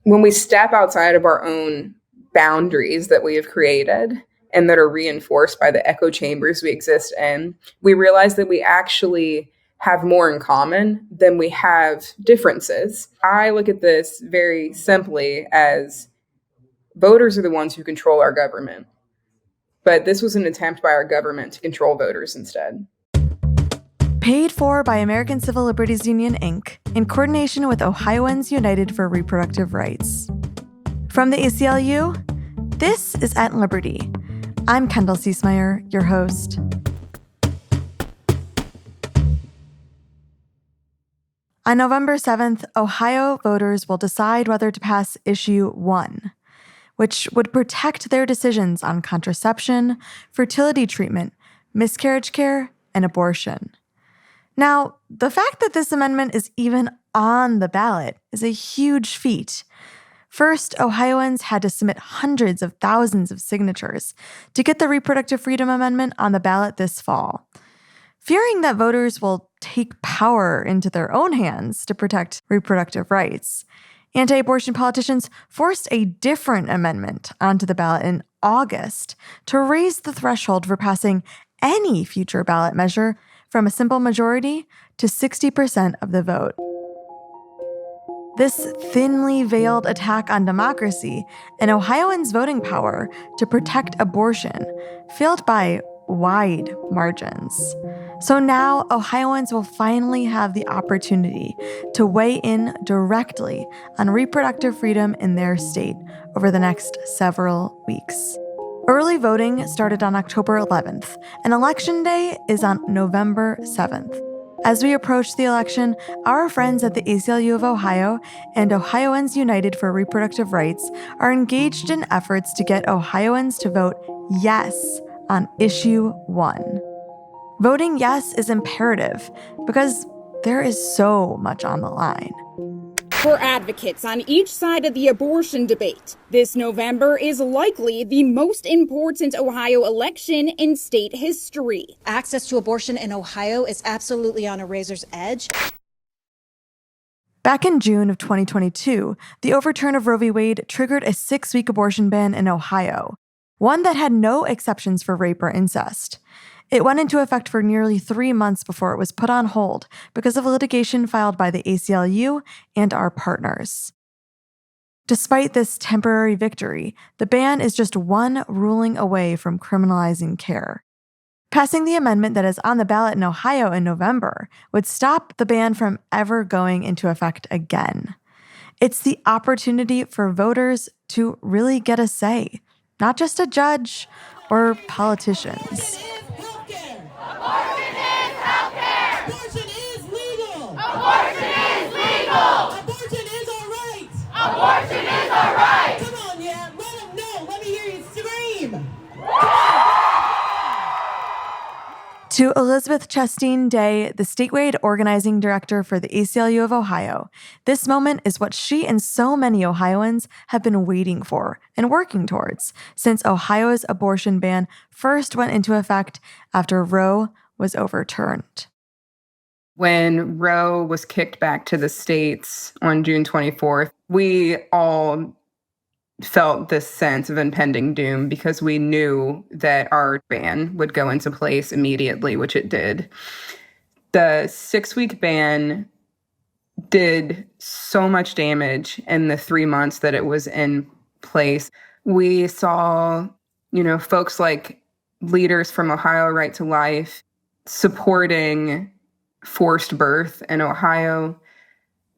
when we step outside of our own boundaries that we have created and that are reinforced by the echo chambers we exist in, we realize that we actually have more in common than we have differences. I look at this very simply as voters are the ones who control our government. But this was an attempt by our government to control voters instead. Paid for by American Civil Liberties Union, Inc., in coordination with Ohioans United for Reproductive Rights. From the ACLU, this is At Liberty. I'm Kendall Ciesmeyer, your host. On November 7th, Ohio voters will decide whether to pass Issue 1, which would protect their decisions on contraception, fertility treatment, miscarriage care, and abortion. Now, the fact that this amendment is even on the ballot is a huge feat. First, Ohioans had to submit hundreds of thousands of signatures to get the Reproductive Freedom Amendment on the ballot this fall. Fearing that voters will take power into their own hands to protect reproductive rights, anti-abortion politicians forced a different amendment onto the ballot in August to raise the threshold for passing any future ballot measure from a simple majority to 60% of the vote. This thinly veiled attack on democracy and Ohioans' voting power to protect abortion failed by wide margins. So now Ohioans will finally have the opportunity to weigh in directly on reproductive freedom in their state over the next several weeks. Early voting started on October 11th, and Election Day is on November 7th. As we approach the election, our friends at the ACLU of Ohio and Ohioans United for Reproductive Rights are engaged in efforts to get Ohioans to vote yes on Issue 1. Voting yes is imperative because there is so much on the line. For advocates on each side of the abortion debate, this November is likely the most important Ohio election in state history. Access to abortion in Ohio is absolutely on a razor's edge. Back in June of 2022, the overturn of Roe v. Wade triggered a 6-week abortion ban in Ohio, one that had no exceptions for rape or incest. It went into effect for nearly 3 months before it was put on hold because of litigation filed by the ACLU and our partners. Despite this temporary victory, the ban is just one ruling away from criminalizing care. Passing the amendment that is on the ballot in Ohio in November would stop the ban from ever going into effect again. It's the opportunity for voters to really get a say, not just a judge or politicians. Abortion is healthcare. Abortion is legal. Abortion is legal. Abortion is our right. Abortion is our right. Come on, yeah. Let them know. Let me hear you scream. To Elizabeth Chasteen Day, the statewide organizing director for the ACLU of Ohio, this moment is what she and so many Ohioans have been waiting for and working towards since Ohio's abortion ban first went into effect after Roe was overturned. When Roe was kicked back to the states on June 24th, we all felt this sense of impending doom because we knew that our ban would go into place immediately, which it did. The 6-week ban did so much damage in the 3 months that it was in place. We saw, folks like leaders from Ohio Right to Life supporting forced birth in Ohio.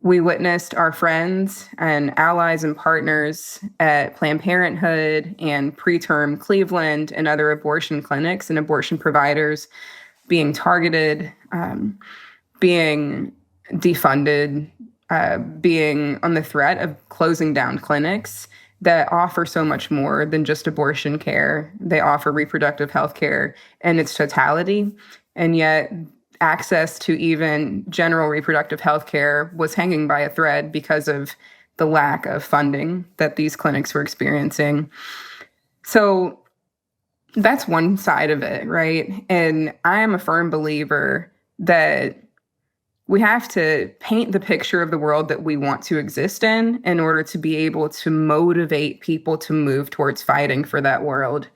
We witnessed our friends and allies and partners at Planned Parenthood and Preterm Cleveland and other abortion clinics and abortion providers being targeted, being defunded, being on the threat of closing down clinics that offer so much more than just abortion care. They offer reproductive health care in its totality, and yet access to even general reproductive health care was hanging by a thread because of the lack of funding that these clinics were experiencing. So that's one side of it, right? And I am a firm believer that We have to paint the picture of the world that we want to exist in order to be able to motivate people to move towards fighting for that world.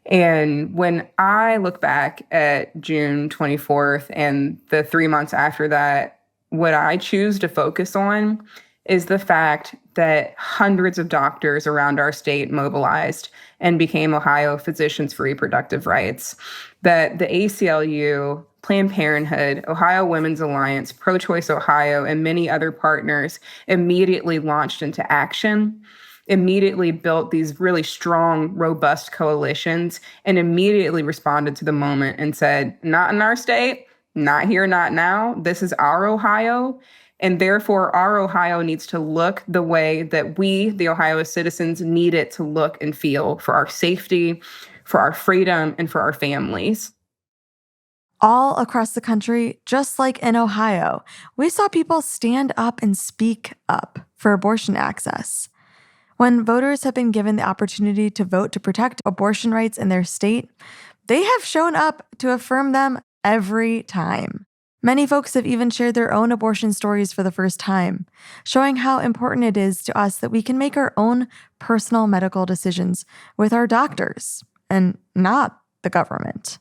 And when I look back at June 24th and the 3 months after that, what I choose to focus on is the fact that hundreds of doctors around our state mobilized and became Ohio Physicians for Reproductive Rights, that the ACLU, Planned Parenthood, Ohio Women's Alliance, Pro-Choice Ohio, and many other partners immediately launched into action, immediately built these really strong, robust coalitions, and immediately responded to the moment and said, not in our state, not here, not now. This is our Ohio. And therefore, our Ohio needs to look the way that we, the Ohio citizens, need it to look and feel for our safety, for our freedom, and for our families. All across the country, just like in Ohio, we saw people stand up and speak up for abortion access. When voters have been given the opportunity to vote to protect abortion rights in their state, they have shown up to affirm them every time. Many folks have even shared their own abortion stories for the first time, showing how important it is to us that we can make our own personal medical decisions with our doctors and not the government.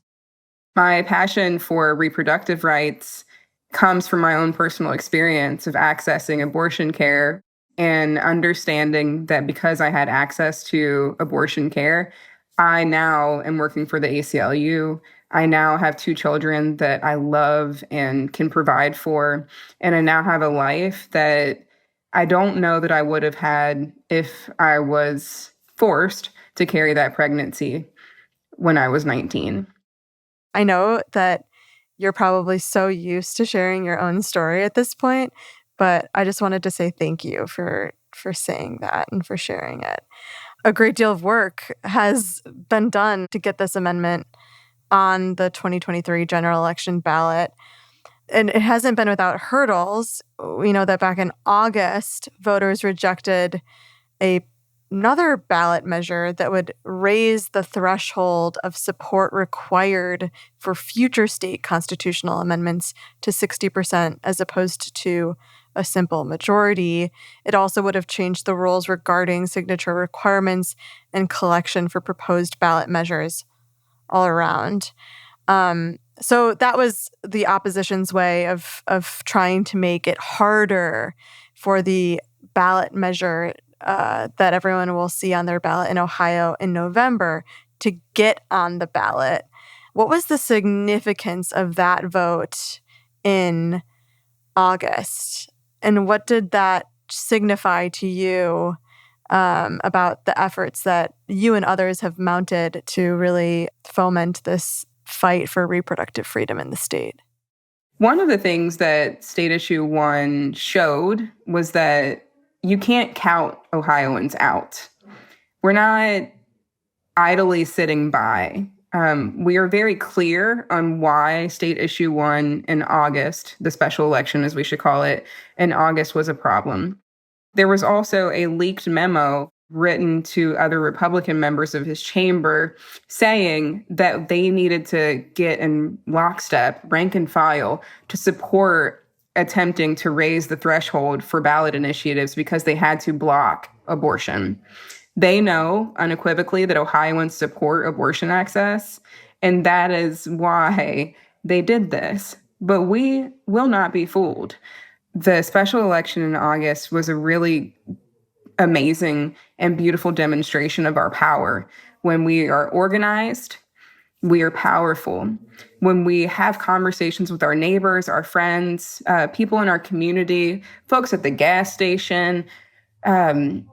My passion for reproductive rights comes from my own personal experience of accessing abortion care and understanding that because I had access to abortion care, I now am working for the ACLU. I now have 2 children that I love and can provide for. And I now have a life that I don't know that I would have had if I was forced to carry that pregnancy when I was 19. I know that you're probably so used to sharing your own story at this point, but I just wanted to say thank you for saying that and for sharing it. A great deal of work has been done to get this amendment on the 2023 general election ballot. And it hasn't been without hurdles. We know that back in August, voters rejected another ballot measure that would raise the threshold of support required for future state constitutional amendments to 60% as opposed to a simple majority. It also would have changed the rules regarding signature requirements and collection for proposed ballot measures all around. So that was the opposition's way of trying to make it harder for the ballot measure that everyone will see on their ballot in Ohio in November to get on the ballot. What was the significance of that vote in August? And what did that signify to you about the efforts that you and others have mounted to really foment this fight for reproductive freedom in the state? One of the things that State Issue 1 showed was that you can't count Ohioans out. We're not idly sitting by. We are very clear on why State Issue 1 in August, the special election as we should call it, in August was a problem. There was also a leaked memo written to other Republican members of his chamber saying that they needed to get in lockstep, rank and file, to support attempting to raise the threshold for ballot initiatives because they had to block abortion. They know unequivocally that Ohioans support abortion access, and that is why they did this. But we will not be fooled. The special election in August was a really amazing and beautiful demonstration of our power. When we are organized, we are powerful. When we have conversations with our neighbors, our friends, people in our community, folks at the gas station, when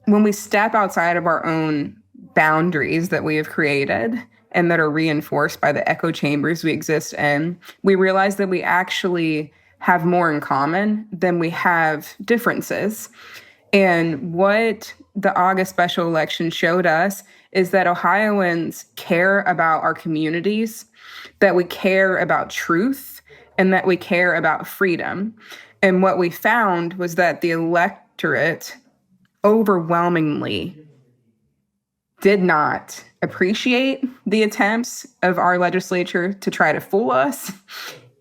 we step outside of our own boundaries that we have created and that are reinforced by the echo chambers we exist in, we realize that we actually have more in common than we have differences. And what the August special election showed us is that Ohioans care about our communities, that we care about truth, and that we care about freedom. And what we found was that the electorate overwhelmingly did not appreciate the attempts of our legislature to try to fool us.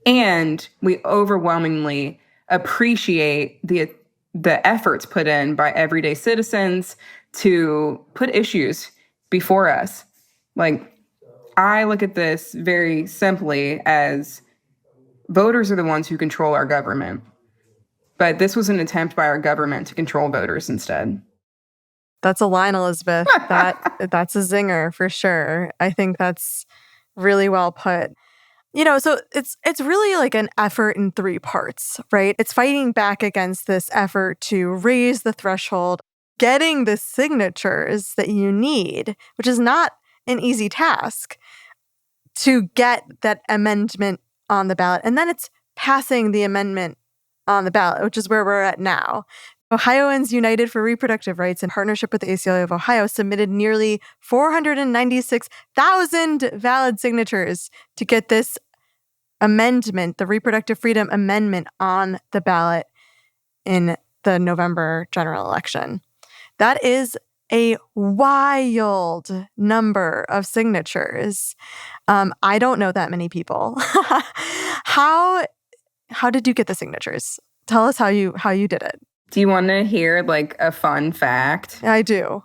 And we overwhelmingly appreciate the efforts put in by everyday citizens to put issues before us. Like, I look at this very simply as voters are the ones who control our government. But this was an attempt by our government to control voters instead. That's a line, Elizabeth. That's a zinger for sure. I think that's really well put. So it's really like an effort in three parts, right? It's fighting back against this effort to raise the threshold, getting the signatures that you need, which is not an easy task, to get that amendment on the ballot. And then it's passing the amendment on the ballot, which is where we're at now. Ohioans United for Reproductive Rights, in partnership with the ACLU of Ohio, submitted nearly 496,000 valid signatures to get this amendment, the Reproductive Freedom Amendment, on the ballot in the November general election. That is a wild number of signatures. I don't know that many people. How did you get the signatures? Tell us how you did it. Do you want to hear like a fun fact? I do.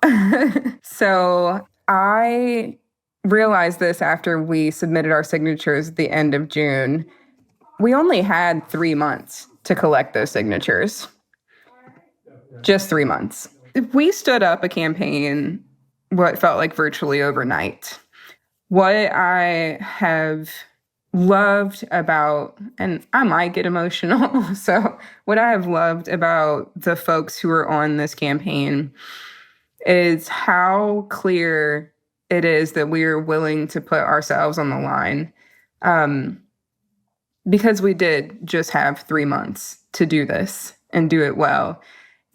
So I realized this after we submitted our signatures at the end of June. We only had 3 months to collect those signatures. Just 3 months. We stood up a campaign what felt like virtually overnight. What I have loved about, and I might get emotional, so what I have loved about the folks who are on this campaign is how clear it is that we are willing to put ourselves on the line. Because we did just have 3 months to do this and do it well.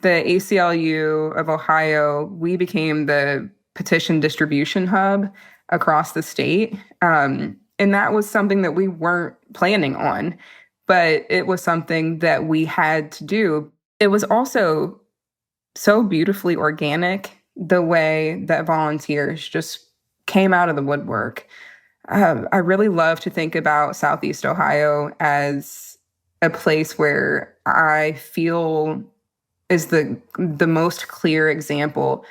The ACLU of Ohio, we became the petition distribution hub across the state. And that was something that we weren't planning on, but it was something that we had to do. It was also so beautifully organic, the way that volunteers just came out of the woodwork. I really love to think about Southeast Ohio as a place where I feel is the most clear example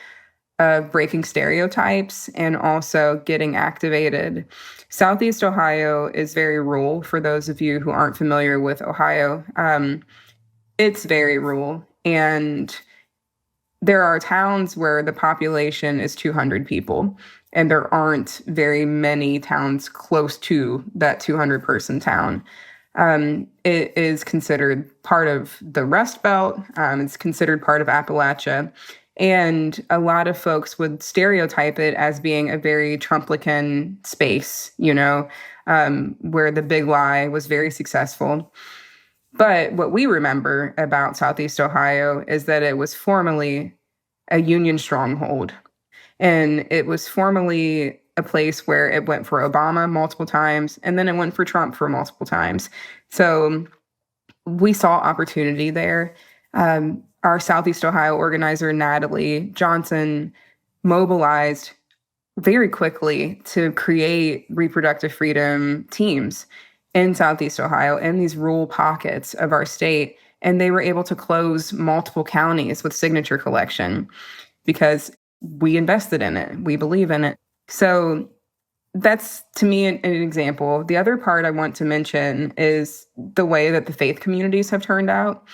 of breaking stereotypes and also getting activated. Southeast Ohio is very rural, for those of you who aren't familiar with Ohio. It's very rural, and there are towns where the population is 200 people, and there aren't very many towns close to that 200-person town. It is considered part of the Rust Belt. It's considered part of Appalachia. And a lot of folks would stereotype it as being a very Trumplican space, where the big lie was very successful. But what we remember about Southeast Ohio is that it was formerly a Union stronghold. And it was formerly a place where it went for Obama multiple times, and then it went for Trump for multiple times. So we saw opportunity there. Our Southeast Ohio organizer, Natalie Johnson, mobilized very quickly to create reproductive freedom teams in Southeast Ohio, in these rural pockets of our state. And they were able to close multiple counties with signature collection because we invested in it. We believe in it. So that's, to me, an example. The other part I want to mention is the way that the faith communities have turned out.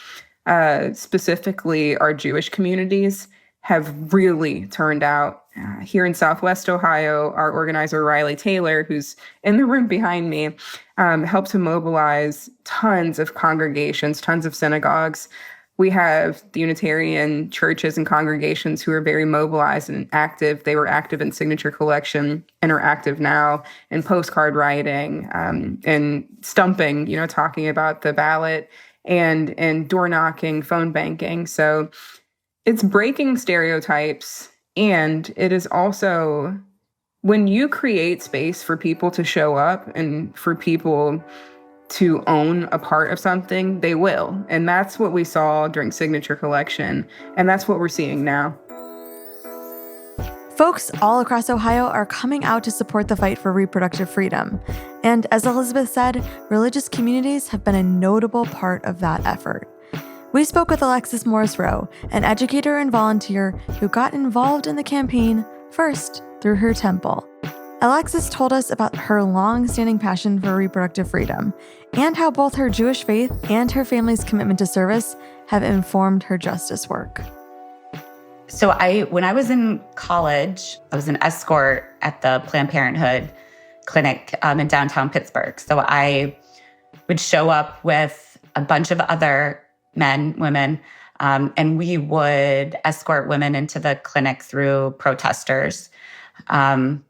Specifically, our Jewish communities have really turned out. Here in Southwest Ohio, our organizer, Riley Taylor, who's in the room behind me, helped to mobilize tons of congregations, tons of synagogues. We have the Unitarian churches and congregations who are very mobilized and active. They were active in signature collection and are active now in postcard writing and stumping, talking about the ballot, and door knocking, phone banking. So it's breaking stereotypes. And it is also, when you create space for people to show up and for people to own a part of something, they will. And that's what we saw during signature collection. And that's what we're seeing now. Folks all across Ohio are coming out to support the fight for reproductive freedom. And as Elizabeth said, religious communities have been a notable part of that effort. We spoke with Alexis Morris-Rowe, an educator and volunteer who got involved in the campaign first through her temple. Alexis told us about her long-standing passion for reproductive freedom and how both her Jewish faith and her family's commitment to service have informed her justice work. So when I was in college, I was an escort at the Planned Parenthood clinic in downtown Pittsburgh. So I would show up with a bunch of other men, women, and we would escort women into the clinic through protesters. And,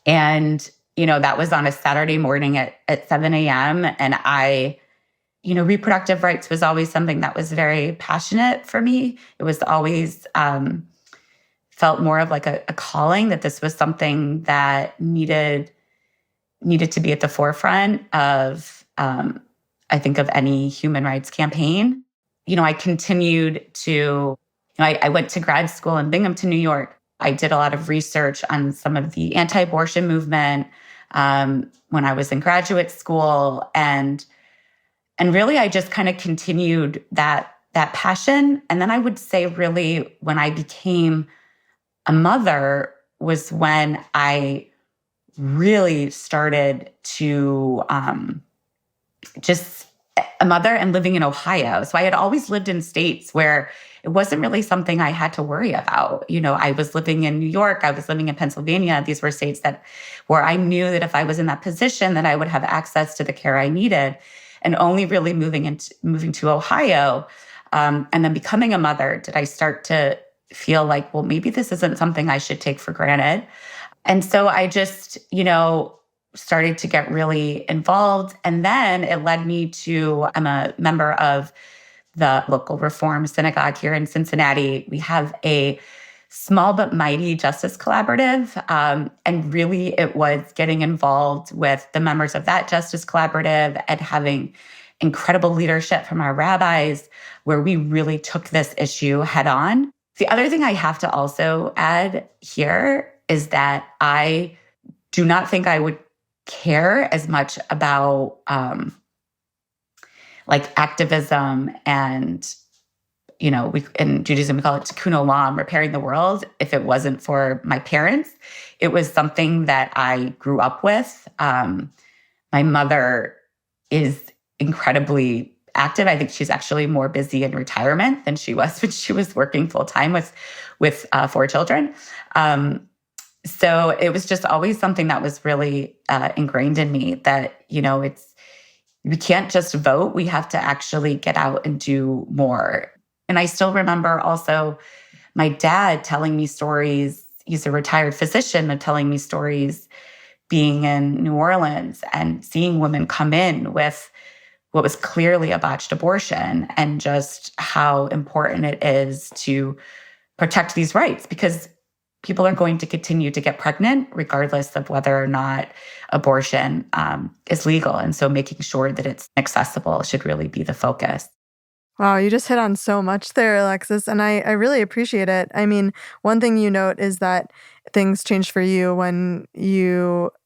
that was on a Saturday morning at 7 a.m. And reproductive rights was always something that was very passionate for me. It was always felt more of like a calling, that this was something that needed to be at the forefront of, I think, of any human rights campaign. I continued to, I went to grad school in Binghamton, New York. I did a lot of research on some of the anti-abortion movement when I was in graduate school. And really, I just kind of continued that passion. And then I would say really when I became a mother was when I really started to just a mother and living in Ohio. So I had always lived in states where it wasn't really something I had to worry about. I was living in New York, I was living in Pennsylvania. These were states where I knew that if I was in that position, that I would have access to the care I needed. And only really moving to Ohio and then becoming a mother did I start to feel like, well, maybe this isn't something I should take for granted. And so I just, started to get really involved. And then it led me to, I'm a member of the local Reform synagogue here in Cincinnati. We have a small but mighty justice collaborative. And really it was getting involved with the members of that justice collaborative and having incredible leadership from our rabbis, where we really took this issue head on. The other thing I have to also add here is that I do not think I would care as much about activism and, in Judaism, we call it tikkun olam, repairing the world, if it wasn't for my parents. It was something that I grew up with. My mother is incredibly active. I think she's actually more busy in retirement than she was when she was working full time with 4 children. So it was just always something that was really ingrained in me that, we can't just vote. We have to actually get out and do more. And I still remember also my dad telling me stories. He's a retired physician, and telling me stories being in New Orleans and seeing women come in with what was clearly a botched abortion, and just how important it is to protect these rights, because people are going to continue to get pregnant regardless of whether or not abortion is legal. And so making sure that it's accessible should really be the focus. Wow, you just hit on so much there, Alexis, and I really appreciate it. I mean, one thing you note is that things changed for you when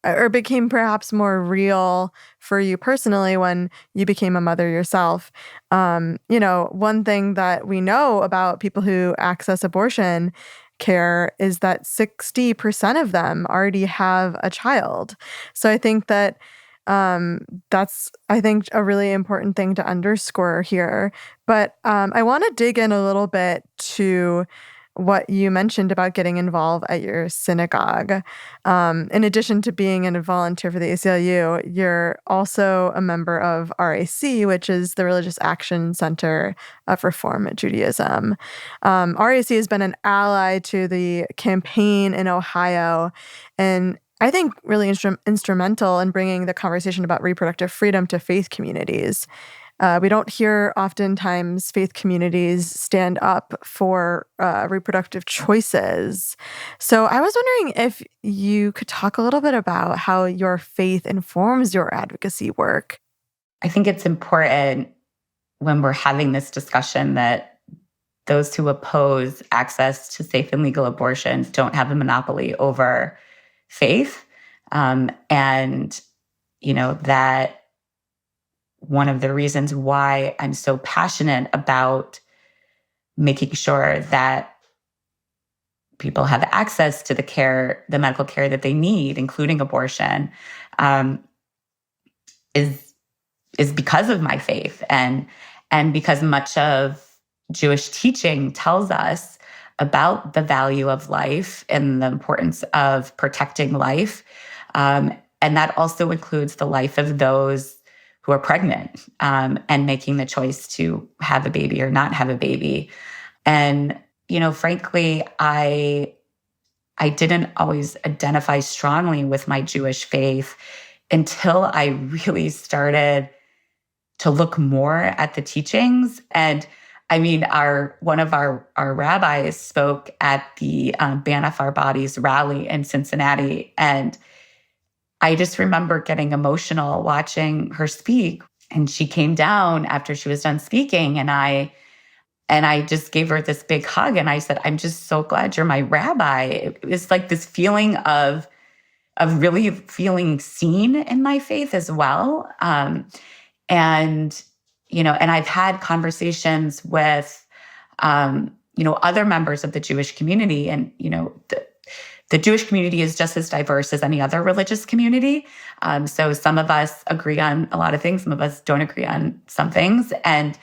or became perhaps more real for you personally when you became a mother yourself. One thing that we know about people who access abortion care is that 60% of them already have a child. So I think that that's, a really important thing to underscore here. But I want to dig in a little bit to what you mentioned about getting involved at your synagogue. In addition to being a volunteer for the ACLU, you're also a member of RAC, which is the Religious Action Center of Reform Judaism. RAC has been an ally to the campaign in Ohio, and I think really instrumental in bringing the conversation about reproductive freedom to faith communities. We don't hear oftentimes faith communities stand up for reproductive choices. So I was wondering if you could talk a little bit about how your faith informs your advocacy work. I think it's important when we're having this discussion that those who oppose access to safe and legal abortion don't have a monopoly over faith. And, that one of the reasons why I'm so passionate about making sure that people have access to the medical care that they need, including abortion, is because of my faith, and because much of Jewish teaching tells us about the value of life and the importance of protecting life, and that also includes the life of those who are pregnant, and making the choice to have a baby or not have a baby. And frankly, I didn't always identify strongly with my Jewish faith until I really started to look more at the teachings. And I mean, one of our rabbis spoke at the Banff Our Bodies rally in Cincinnati. And I just remember getting emotional watching her speak. And she came down after she was done speaking, and I just gave her this big hug, and I said, "I'm just so glad you're my rabbi." It was like this feeling of really feeling seen in my faith as well. And I've had conversations with, other members of the Jewish community, and, the Jewish community is just as diverse as any other religious community. So some of us agree on a lot of things, some of us don't agree on some things. And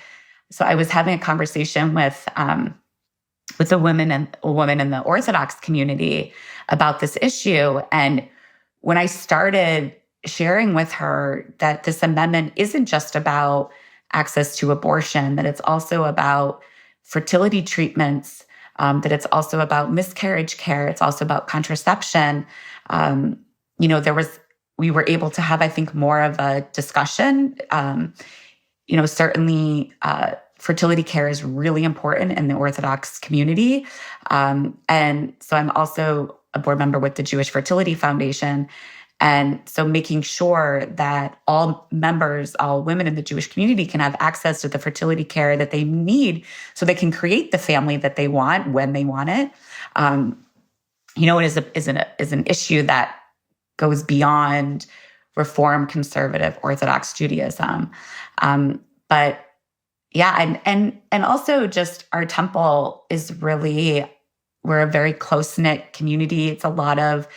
so I was having a conversation with a woman in the Orthodox community about this issue. And when I started sharing with her that this amendment isn't just about access to abortion, that it's also about fertility treatments, that it's also about miscarriage care, it's also about contraception, we were able to have, I think, more of a discussion. Certainly, fertility care is really important in the Orthodox community. And so I'm also a board member with the Jewish Fertility Foundation. And so making sure that all women in the Jewish community can have access to the fertility care that they need so they can create the family that they want when they want it, is an issue that goes beyond Reform, conservative, Orthodox Judaism. But yeah, and also just our temple we're a very close-knit community. It's a lot of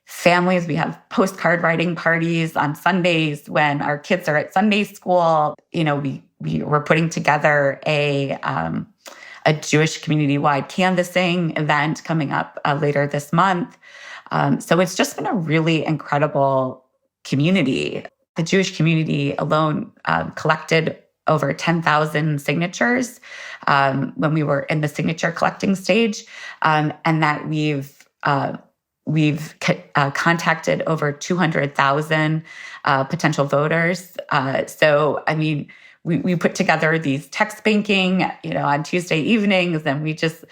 families. We have postcard writing parties on Sundays when our kids are at Sunday school. We're putting together a Jewish community-wide canvassing event coming up later this month. So it's just been a really incredible community. The Jewish community alone collected over 10,000 signatures when we were in the signature collecting stage, and that we've contacted over 200,000 potential voters. So, I mean, we put together these text banking, on Tuesday evenings, and we just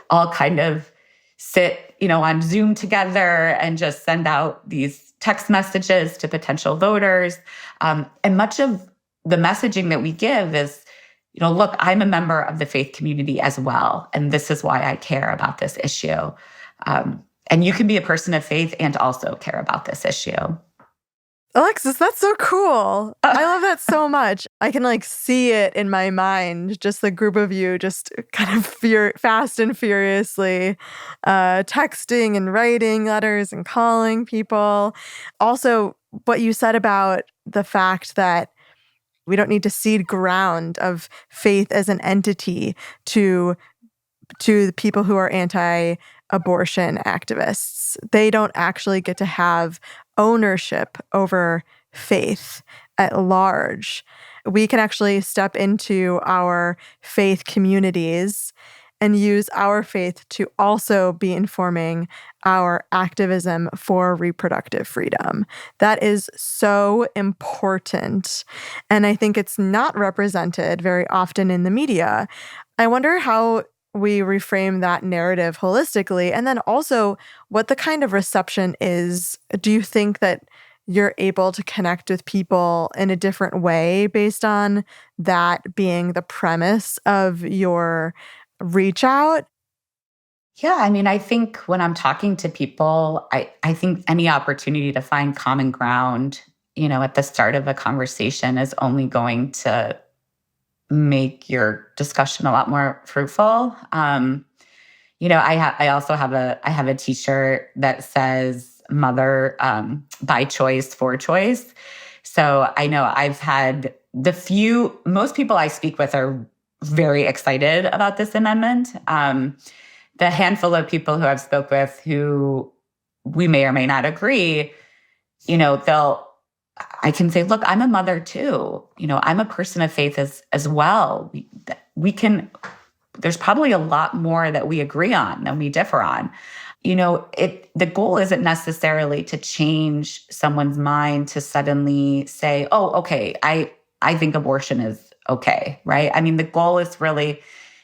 all kind of sit, on Zoom together and just send out these text messages to potential voters. And much of the messaging that we give is, look, I'm a member of the faith community as well, and this is why I care about this issue. And you can be a person of faith and also care about this issue. Alexis, that's so cool. I love that so much. I can see it in my mind, just the group of you just kind of fast and furiously texting and writing letters and calling people. Also, what you said about the fact that we don't need to cede ground of faith as an entity to the people who are anti-abortion activists. They don't actually get to have ownership over faith at large. We can actually step into our faith communities and use our faith to also be informing our activism for reproductive freedom. That is so important. And I think it's not represented very often in the media. I wonder how we reframe that narrative holistically, and then also what the kind of reception is. Do you think that you're able to connect with people in a different way based on that being the premise of your reach out? Yeah, I mean, I think when I'm talking to people, I think any opportunity to find common ground, at the start of a conversation is only going to make your discussion a lot more fruitful. I also have a T-shirt that says "Mother by choice for choice." So I know I've had most people I speak with are very excited about this amendment. The handful of people who I've spoke with who we may or may not agree, I can say, look, I'm a mother too. I'm a person of faith as well. There's probably a lot more that we agree on than we differ on. The goal isn't necessarily to change someone's mind to suddenly say, oh, okay, I think abortion is okay, right? I mean, the goal is really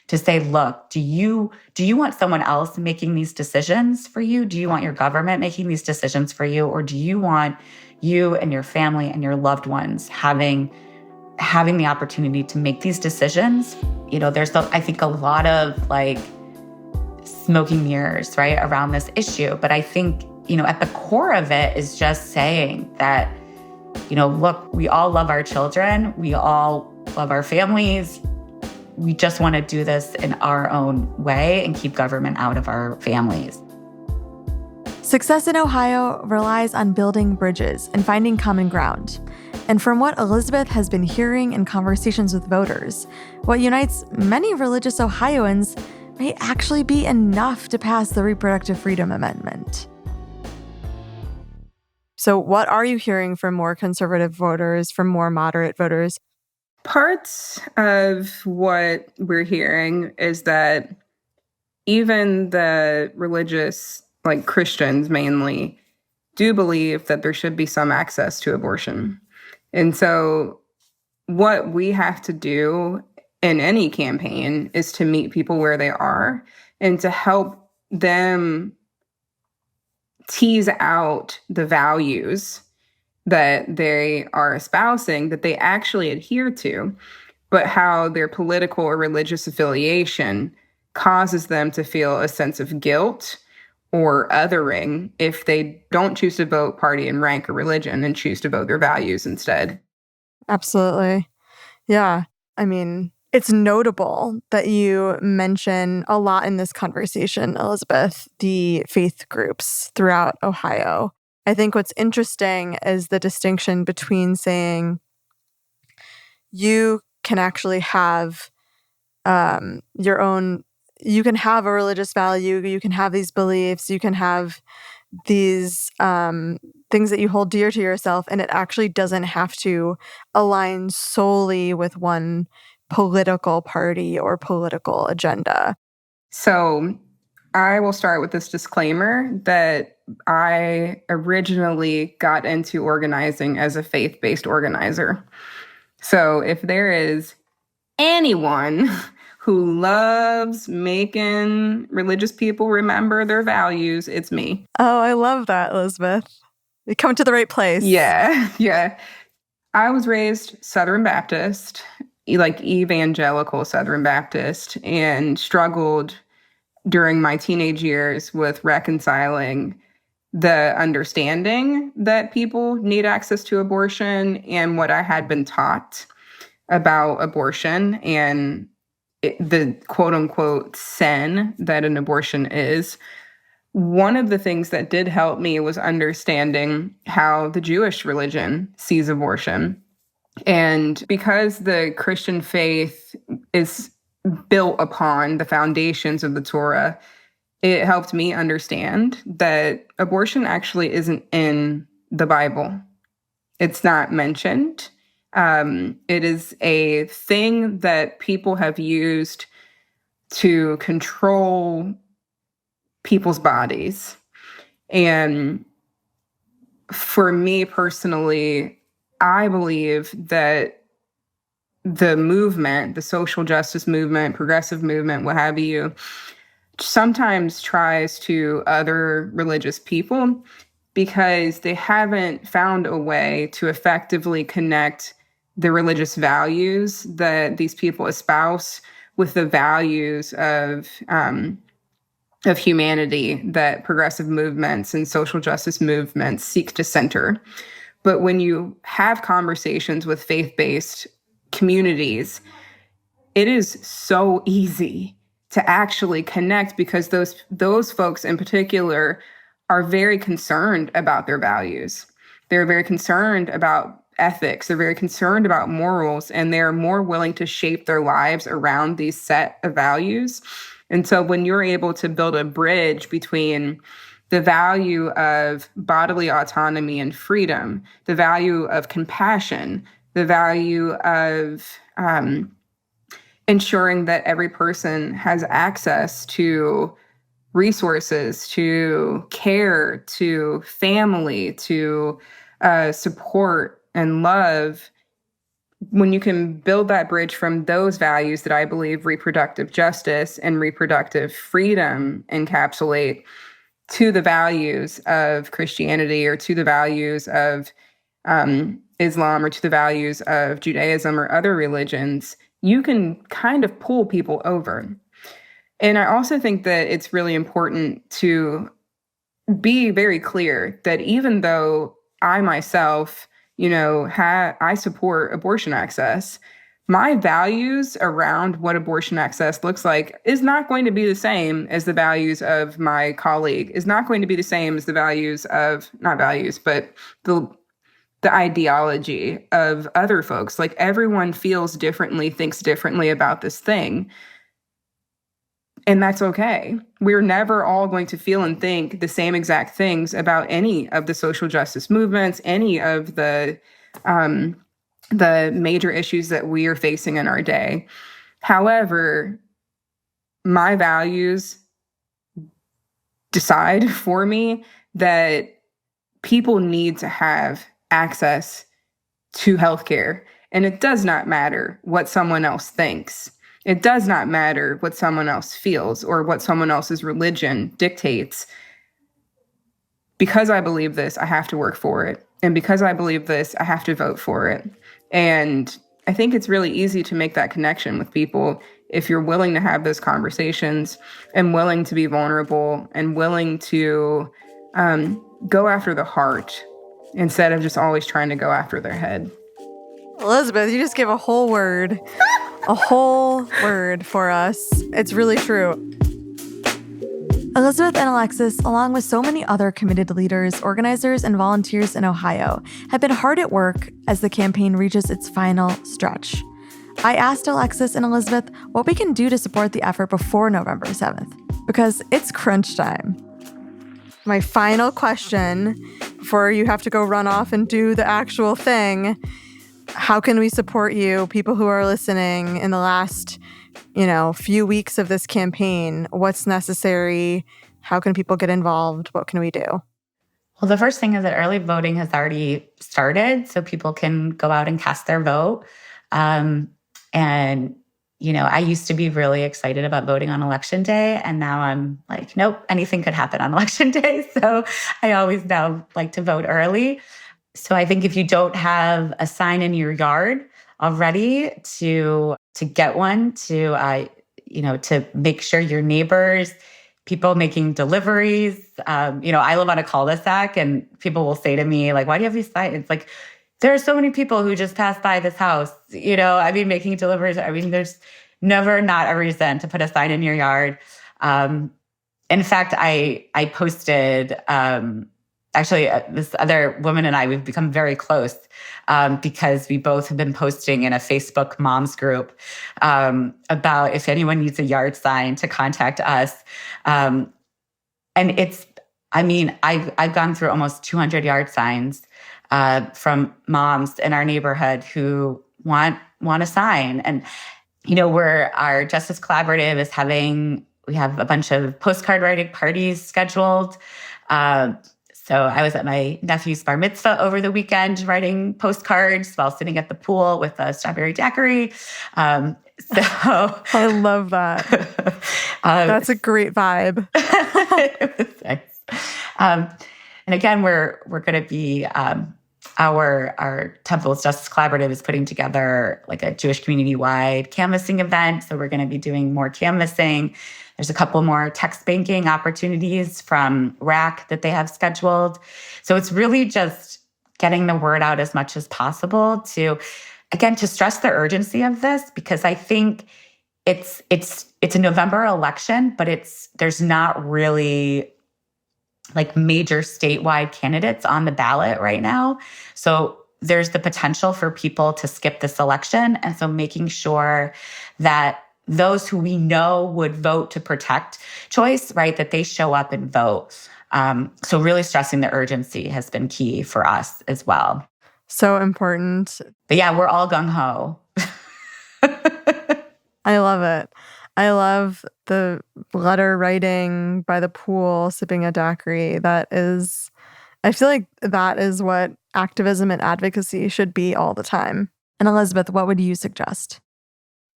to say, look, do you want someone else making these decisions for you? Do you want your government making these decisions for you? Or do you want you and your family and your loved ones having the opportunity to make these decisions? There's, I think, a lot of smoking mirrors, right, around this issue. But I think, at the core of it is just saying that, look, we all love our children. We all love our families. We just want to do this in our own way and keep government out of our families. Success in Ohio relies on building bridges and finding common ground. And from what Elizabeth has been hearing in conversations with voters, what unites many religious Ohioans may actually be enough to pass the Reproductive Freedom Amendment. So what are you hearing from more conservative voters, from more moderate voters? Parts of what we're hearing is that even the religious, Christians mainly, do believe that there should be some access to abortion. And so what we have to do in any campaign is to meet people where they are and to help them tease out the values that they are espousing, that they actually adhere to, but how their political or religious affiliation causes them to feel a sense of guilt or othering if they don't choose to vote party and rank or religion and choose to vote their values instead. Absolutely. Yeah. I mean, it's notable that you mention a lot in this conversation, Elizabeth, the faith groups throughout Ohio. I think what's interesting is the distinction between saying you can actually have your own, you can have a religious value, you can have these beliefs, you can have these things that you hold dear to yourself, and it actually doesn't have to align solely with one political party or political agenda. So I will start with this disclaimer that I originally got into organizing as a faith-based organizer. So if there is anyone who loves making religious people remember their values, it's me. Oh, I love that, Elizabeth. You come to the right place. Yeah. I was raised Southern Baptist, evangelical Southern Baptist, and struggled during my teenage years with reconciling the understanding that people need access to abortion and what I had been taught about abortion and the quote unquote sin that an abortion is. One of the things that did help me was understanding how the Jewish religion sees abortion. And because the Christian faith is built upon the foundations of the Torah, it helped me understand that abortion actually isn't in the Bible. It's not mentioned. It is a thing that people have used to control people's bodies. And for me personally, I believe that the movement, the social justice movement, progressive movement, what have you, sometimes tries to other religious people because they haven't found a way to effectively connect the religious values that these people espouse with the values of humanity that progressive movements and social justice movements seek to center. But when you have conversations with faith-based communities, it is so easy to actually connect because those folks in particular are very concerned about their values. They're very concerned about ethics. They're very concerned about morals, and they're more willing to shape their lives around these set of values. And so when you're able to build a bridge between the value of bodily autonomy and freedom, the value of compassion, the value of ensuring that every person has access to resources, to care, to family, to support and love, when you can build that bridge from those values that I believe reproductive justice and reproductive freedom encapsulate to the values of Christianity or to the values of Islam or to the values of Judaism or other religions, you can kind of pull people over. And I also think that it's really important to be very clear that even though I myself, I support abortion access, my values around what abortion access looks like is not going to be the same as the values of my colleague, is not going to be the same as the values of, not values, but the ideology of other folks. Like, everyone feels differently, thinks differently about this thing. And that's okay. We're never all going to feel and think the same exact things about any of the social justice movements, any of the major issues that we are facing in our day. However, my values decide for me that people need to have access to healthcare. And it does not matter what someone else thinks. It does not matter what someone else feels or what someone else's religion dictates. Because I believe this, I have to work for it. And because I believe this, I have to vote for it. And I think it's really easy to make that connection with people if you're willing to have those conversations and willing to be vulnerable and willing to go after the heart instead of just always trying to go after their head. Elizabeth, you just gave a whole word. A whole word for us. It's really true. Elizabeth and Alexis, along with so many other committed leaders, organizers, and volunteers in Ohio, have been hard at work as the campaign reaches its final stretch. I asked Alexis and Elizabeth what we can do to support the effort before November 7th, because it's crunch time. My final question, before you have to go run off and do the actual thing: how can we support you, people who are listening, in the last, few weeks of this campaign? What's necessary? How can people get involved? What can we do? Well, the first thing is that early voting has already started, so people can go out and cast their vote. I used to be really excited about voting on Election Day, and now I'm like, nope, anything could happen on Election Day. So I always now like to vote early. So I think if you don't have a sign in your yard already, to get one, to make sure your neighbors, people making deliveries. I live on a cul-de-sac, and people will say to me, like, why do you have these signs? It's like, there are so many people who just pass by this house, making deliveries. There's never not a reason to put a sign in your yard. In fact, I posted, this other woman and I, we've become very close because we both have been posting in a Facebook moms group about if anyone needs a yard sign to contact us. And I've gone through almost 200 yard signs from moms in our neighborhood who want a sign. And, our Justice Collaborative is we have a bunch of postcard writing parties scheduled. So I was at my nephew's bar mitzvah over the weekend writing postcards while sitting at the pool with a strawberry daiquiri. I love that. That's a great vibe. It was nice. And again, we're going to be our Temple's Justice Collaborative is putting together like a Jewish community-wide canvassing event. So we're going to be doing more canvassing. There's a couple more text banking opportunities from RAC that they have scheduled. So it's really just getting the word out as much as possible to stress the urgency of this, because I think it's a November election, but there's not really like major statewide candidates on the ballot right now. So there's the potential for people to skip this election. And so making sure that those who we know would vote to protect choice, right, that they show up and vote. So really stressing the urgency has been key for us as well. So important. But yeah, we're all gung-ho. I love it. I love the letter writing by the pool, sipping a daiquiri. I feel like that is what activism and advocacy should be all the time. And Elizabeth, what would you suggest?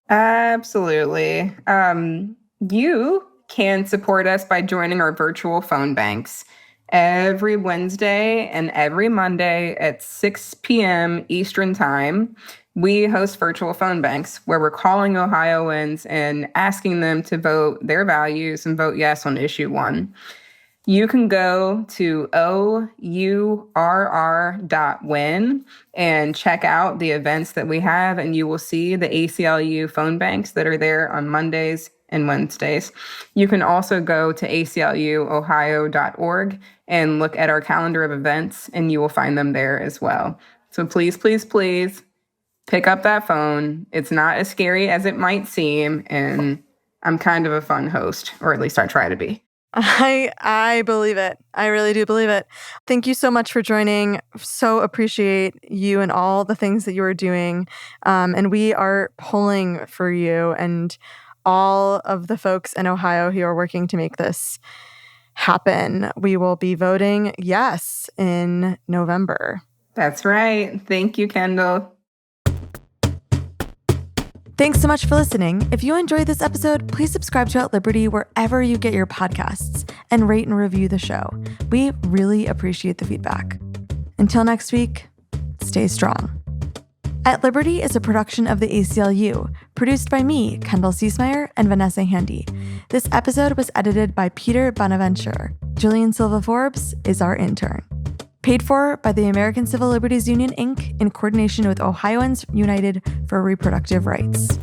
Absolutely. You can support us by joining our virtual phone banks. Every Wednesday and every Monday at 6 p.m. Eastern Time, we host virtual phone banks where we're calling Ohioans and asking them to vote their values and vote yes on issue 1. You can go to OURR.win and check out the events that we have, and you will see the ACLU phone banks that are there on Mondays and Wednesdays. You can also go to acluohio.org and look at our calendar of events, and you will find them there as well. So please, please, please pick up that phone. It's not as scary as it might seem, and I'm kind of a fun host, or at least I try to be. I believe it. I really do believe it. Thank you so much for joining. So appreciate you and all the things that you are doing. And we are pulling for you and all of the folks in Ohio who are working to make this happen. We will be voting yes in November. That's right. Thank you, Kendall. Thanks so much for listening. If you enjoyed this episode, please subscribe to At Liberty wherever you get your podcasts and rate and review the show. We really appreciate the feedback. Until next week, stay strong. At Liberty is a production of the ACLU, produced by me, Kendall Ciesmeyer, and Vanessa Handy. This episode was edited by Peter Bonaventure. Julian Silva Forbes is our intern. Paid for by the American Civil Liberties Union, Inc., in coordination with Ohioans United for Reproductive Rights.